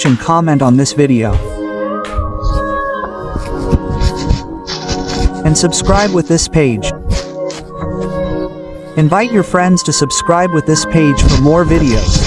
and comment on this video. And subscribe with this page. Invite your friends to subscribe with this page for more videos.